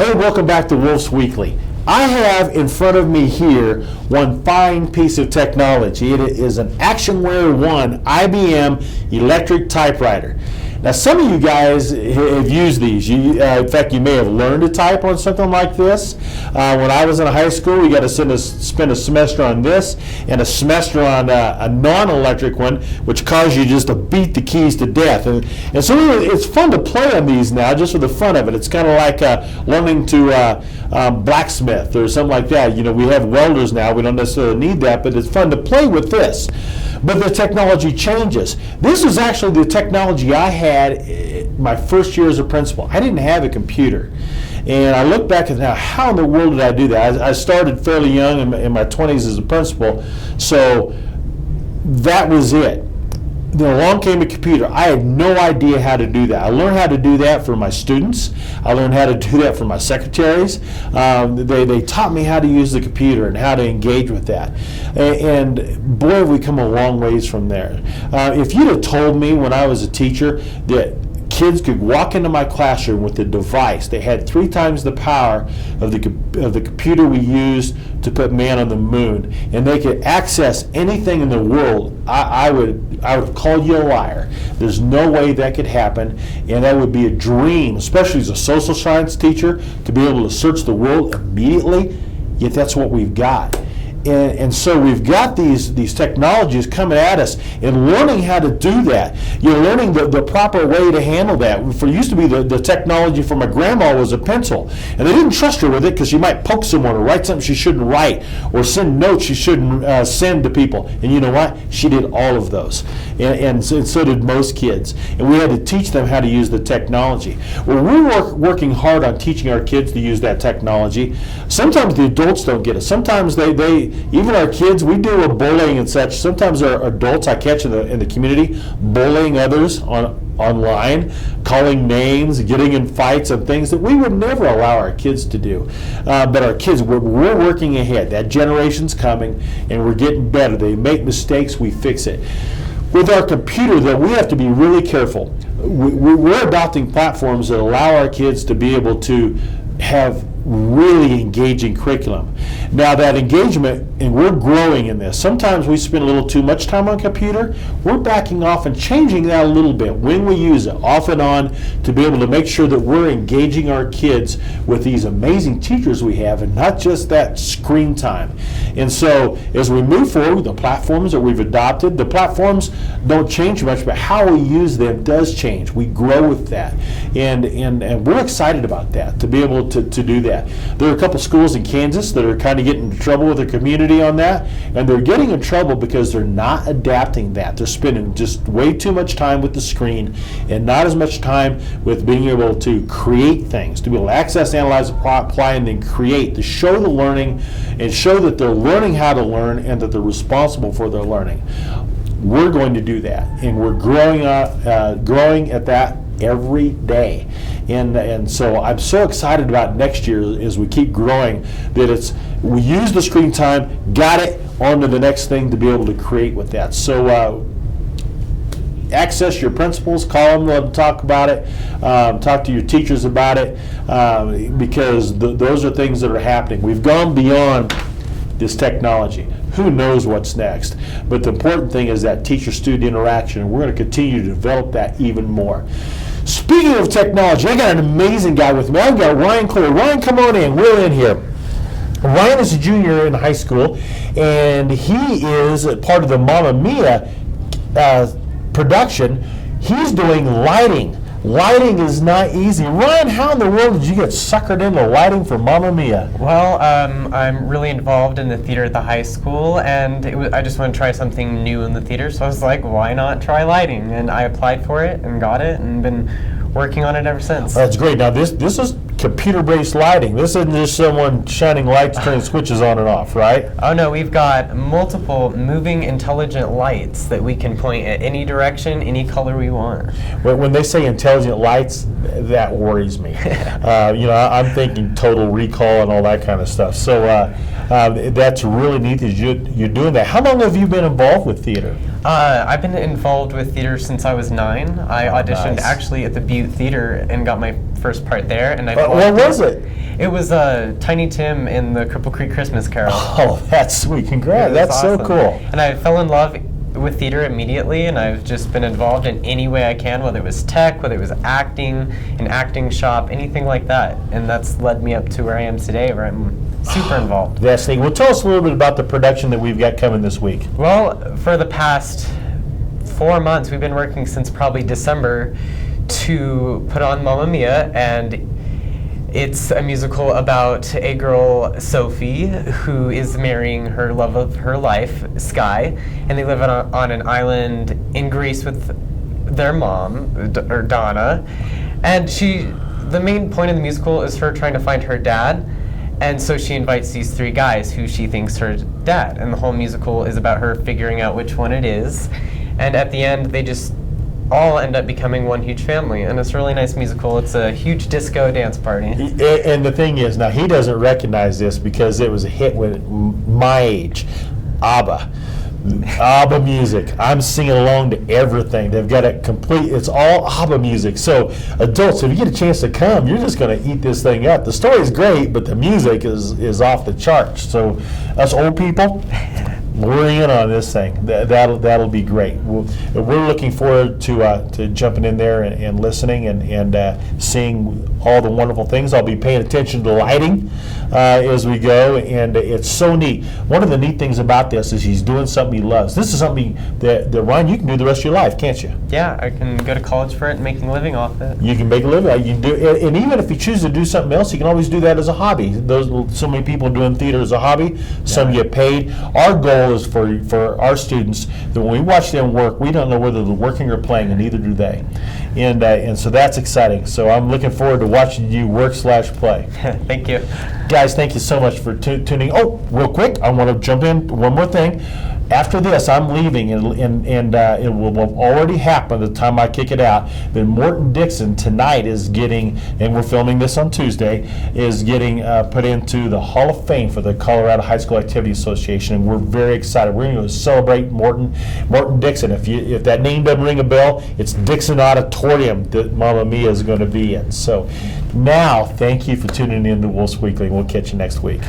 Hey, welcome back to Woolf Weekly. I have in front of me here one fine piece of technology. It is an Actionware 1 IBM electric typewriter. Now, some of you guys have used these. In fact, you may have learned to type on something like this. When I was in high school, we got to spend a semester on this and a semester on a non-electric one, which caused you just to beat the keys to death. And so it's fun to play on these now, just for the fun of it. It's kind of like learning to blacksmith or something like that. You know, we have welders now. We don't necessarily need that, but it's fun to play with this. But the technology changes. This was actually the technology I had my first year as a principal. I didn't have a computer. And I look back at now, how in the world did I do that? I started fairly young in my 20s as a principal, so that was it. Then along came a computer. I had no idea how to do that. I learned how to do that for my students. I learned how to do that for my secretaries. They taught me how to use the computer and how to engage with that. And boy, have we come a long ways from there. If you'd have told me when I was a teacher that kids could walk into my classroom with a device that had 3 times the power of the computer we used to put man on the moon, and they could access anything in the world, I would have called you a liar. There's no way that could happen, and that would be a dream, especially as a social science teacher, to be able to search the world immediately. Yet that's what we've got. And so we've got these technologies coming at us, and learning how to do that. You're learning the proper way to handle that. For used to be the technology for my grandma was a pencil, and they didn't trust her with it because she might poke someone or write something she shouldn't write or send notes she shouldn't send to people. And you know what? She did all of those, and so did most kids. And we had to teach them how to use the technology. Well, we're working hard on teaching our kids to use that technology. Sometimes the adults don't get it. Sometimes they even our kids, we deal with bullying and such. Sometimes our adults I catch in the community bullying others online, calling names, getting in fights and things that we would never allow our kids to do. But our kids, we're working ahead. That generation's coming, and we're getting better. They make mistakes, we fix it. With our computer, though, we have to be really careful. We're adopting platforms that allow our kids to be able to have really engaging curriculum. Now that engagement, and we're growing in this, sometimes we spend a little too much time on computer. We're backing off and changing that a little bit when we use it, off and on, to be able to make sure that we're engaging our kids with these amazing teachers we have, and not just that screen time. And so as we move forward, the platforms that we've adopted, the platforms don't change much, but how we use them does change. We grow with that, and we're excited about that, to be able to do that. There are a couple schools in Kansas that are kind of getting in trouble with the community on that, and they're getting in trouble because they're not adapting that. They're spending just way too much time with the screen and not as much time with being able to create things, to be able to access, analyze, apply, and then create, to show the learning and show that they're learning how to learn and that they're responsible for their learning. We're going to do that, and we're growing at that every day. And so I'm so excited about next year as we keep growing, that we use the screen time, got it, on to the next thing to be able to create with that. So access your principals, call them, let them talk about it, talk to your teachers about it, because those are things that are happening. We've gone beyond this technology. Who knows what's next? But the important thing is that teacher-student interaction, and we're going to continue to develop that even more. Speaking of technology, I got an amazing guy with me. I've got Ryan Clear. Ryan, come on in. We're in here. Ryan is a junior in high school, and he is part of the Mamma Mia production. He's doing lighting. Lighting is not easy. Ryan, how in the world did you get suckered into lighting for Mamma Mia? Well, I'm really involved in the theater at the high school, and I just want to try something new in the theater, so I was like, why not try lighting? And I applied for it and got it, and been working on it ever since. That's great. Now this is computer-based lighting. This isn't just someone shining lights, turning switches on and off, right? Oh no, we've got multiple moving intelligent lights that we can point at any direction, any color we want. When they say intelligent lights, that worries me. I'm thinking Total Recall and all that kind of stuff. So that's really neat that you're doing that. How long have you been involved with theater? I've been involved with theater since I was 9. I auditioned nice. actually at the Butte Theater and got my first part there. And what was it? It was Tiny Tim in the Cripple Creek Christmas Carol. Oh, that's sweet. Congrats. It was That's so awesome. cool. And I fell in love with theater immediately, and I've just been involved in any way I can, whether it was tech, whether it was acting, an acting shop, anything like that. And that's led me up to where I am today, where I'm super involved. That's neat. Well, tell us a little bit about the production that we've got coming this week. Well, for the past 4 months, we've been working since probably December to put on Mamma Mia, and it's a musical about a girl, Sophie, who is marrying her love of her life, Sky, and they live on an island in Greece with their mom, or Donna. And the main point of the musical is her trying to find her dad, and so she invites these 3 guys who she thinks her dad, and the whole musical is about her figuring out which one it is. And at the end, they just all end up becoming one huge family, and it's a really nice musical. It's a huge disco dance party. And the thing is, now he doesn't recognize this because it was a hit with my age, ABBA music. I'm singing along to everything. They've got it complete. It's all ABBA music. So adults, if you get a chance to come, you're just going to eat this thing up. The story's great, but the music is off the charts. So us old people, we're in on this thing. That'll be great. We're looking forward to jumping in there and listening and seeing all the wonderful things. I'll be paying attention to lighting as we go, and it's so neat. One of the neat things about this is he's doing something he loves. This is something that Ryan, you can do the rest of your life, can't you? Yeah, I can go to college for it and making a living off it. You can make a living. You can do, and even if you choose to do something else, you can always do that as a hobby. So many people doing theater as a hobby. Some get paid. Our goal is for our students that when we watch them work, we don't know whether they're working or playing, and neither do they. And so that's exciting. So I'm looking forward to watching you work/play. Thank you. Guys, thank you so much for tuning. Oh, real quick, I want to jump in. One more thing. After this, I'm leaving, and it will have already happened by the time I kick it out. Then Morton Dixon tonight is getting, and we're filming this on Tuesday, is getting put into the Hall of Fame for the Colorado High School Activity Association, and we're very excited. We're going to celebrate Morton Dixon. If that name doesn't ring a bell, it's Dixon Auditorium that Mamma Mia is going to be in. So now, thank you for tuning in to Woolf Weekly. We'll catch you next week.